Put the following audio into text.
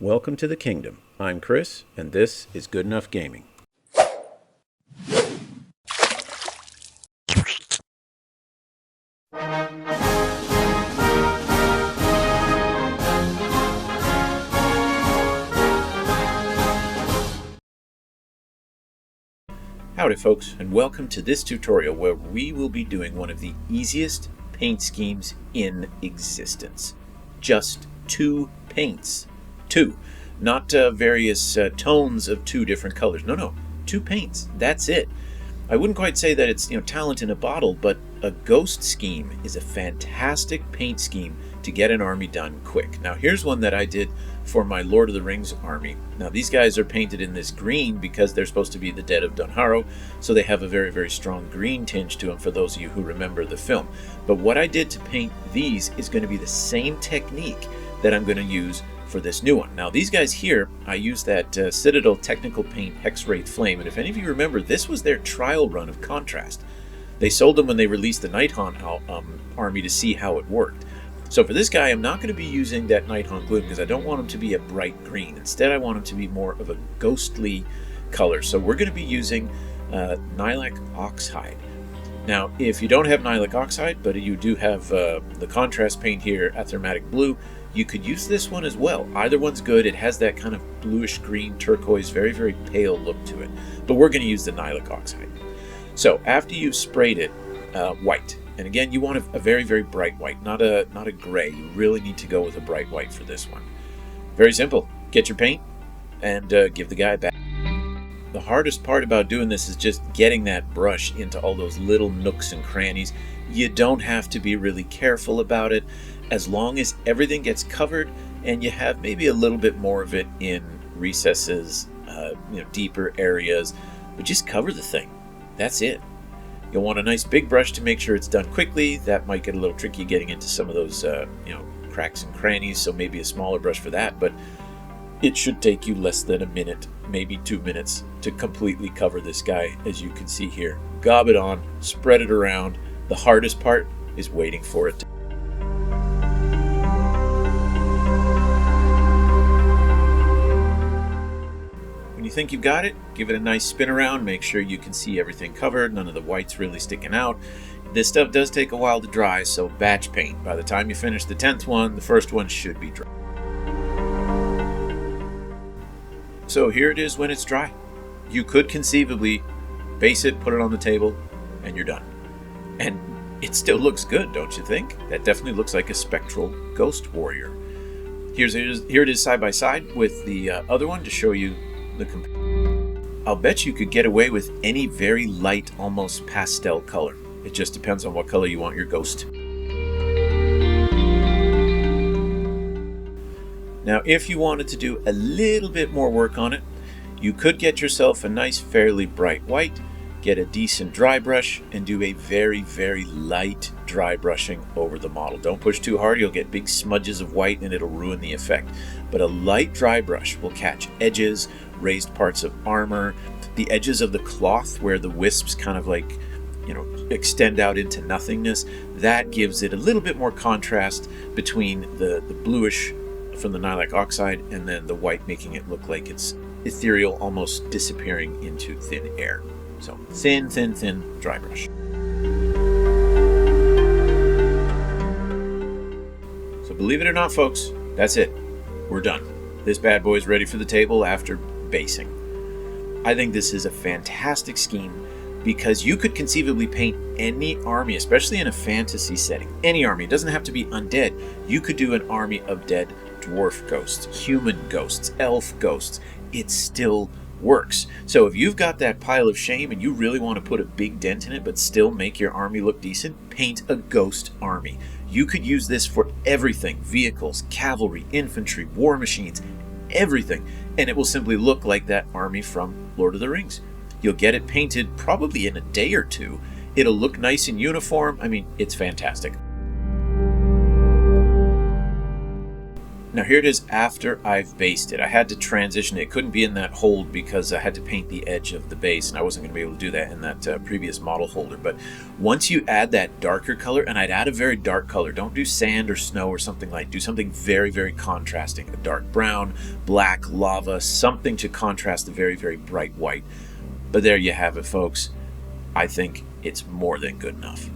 Welcome to the kingdom. I'm Chris, and this is Good Enough Gaming. Howdy folks, and welcome to this tutorial where we will be doing one of the easiest paint schemes in existence. Just two paints. Two. Not various tones of two different colors. No. Two paints. That's it. I wouldn't quite say that it's talent in a bottle, but a ghost scheme is a fantastic paint scheme to get an army done quick. Now here's one that I did for my Lord of the Rings army. Now these guys are painted in this green because they're supposed to be the dead of Dunharrow, so they have a very, very strong green tinge to them for those of you who remember the film. But what I did to paint these is going to be the same technique that I'm going to use for this new one. Now these guys here, I used that Citadel Technical Paint Hex-Wraith Flame, and if any of you remember, this was their trial run of contrast. They sold them when they released the Nighthaunt army to see how it worked. So for this guy, I'm not going to be using that Nighthaunt Gloom because I don't want him to be a bright green. Instead, I want him to be more of a ghostly color. So we're going to be using Nylak Oxhide. Now, if you don't have Nylak Oxhide, but you do have the contrast paint here, Athematic Blue, you could use this one as well. Either one's good. It has that kind of bluish green turquoise, very, very pale look to it. But we're going to use the Nylak Oxhide. So after you've sprayed it white, and again, you want a very, very bright white, not a gray. You really need to go with a bright white for this one. Very simple. Get your paint and give the guy back. The hardest part about doing this is just getting that brush into all those little nooks and crannies. You don't have to be really careful about it as long as everything gets covered and you have maybe a little bit more of it in recesses, deeper areas, but just cover the thing. That's it. You'll want a nice big brush to make sure it's done quickly. That might get a little tricky getting into some of those cracks and crannies, so maybe a smaller brush for that, but it should take you less than a minute, maybe 2 minutes, to completely cover this guy, as you can see here. Gob it on, spread it around. The hardest part is waiting for it to. When you think you've got it, give it a nice spin around, make sure you can see everything covered, none of the whites really sticking out. This stuff does take a while to dry, so batch paint. By the time you finish the 10th one, the first one should be dry. So here it is when it's dry. You could conceivably base it, put it on the table, and you're done. And it still looks good, don't you think? That definitely looks like a spectral ghost warrior. Here it is side by side with the other one to show you the comparison. I'll bet you could get away with any very light, almost pastel color. It just depends on what color you want your ghost. Now, if you wanted to do a little bit more work on it, you could get yourself a nice, fairly bright white, get a decent dry brush, and do a very, very light dry brushing over the model. Don't push too hard, you'll get big smudges of white and it'll ruin the effect. But a light dry brush will catch edges, raised parts of armor, the edges of the cloth where the wisps kind of extend out into nothingness. That gives it a little bit more contrast between the bluish from the Nylak Oxide and then the white, making it look like it's ethereal, almost disappearing into thin air. So thin dry brush. So believe it or not, folks, that's it. We're done. This bad boy is ready for the table after basing. I think this is a fantastic scheme because you could conceivably paint any army, especially in a fantasy setting. Any army. It doesn't have to be undead. You could do an army of dead dwarf ghosts, human ghosts, elf ghosts. It still works. So if you've got that pile of shame and you really want to put a big dent in it but still make your army look decent, paint a ghost army. You could use this for everything: vehicles, cavalry, infantry, war machines, everything, and it will simply look like that army from Lord of the Rings. You'll get it painted probably in a day or two. It'll look nice in uniform. I mean, it's fantastic. Now here it is after I've based it. I had to transition it. It couldn't be in that hold because I had to paint the edge of the base, and I wasn't going to be able to do that in that previous model holder. But once you add that darker color, and I'd add a very dark color, don't do sand or snow or something like, do something very, very contrasting. A dark brown, black, lava, something to contrast the very, very bright white. But there you have it, folks. I think it's more than good enough.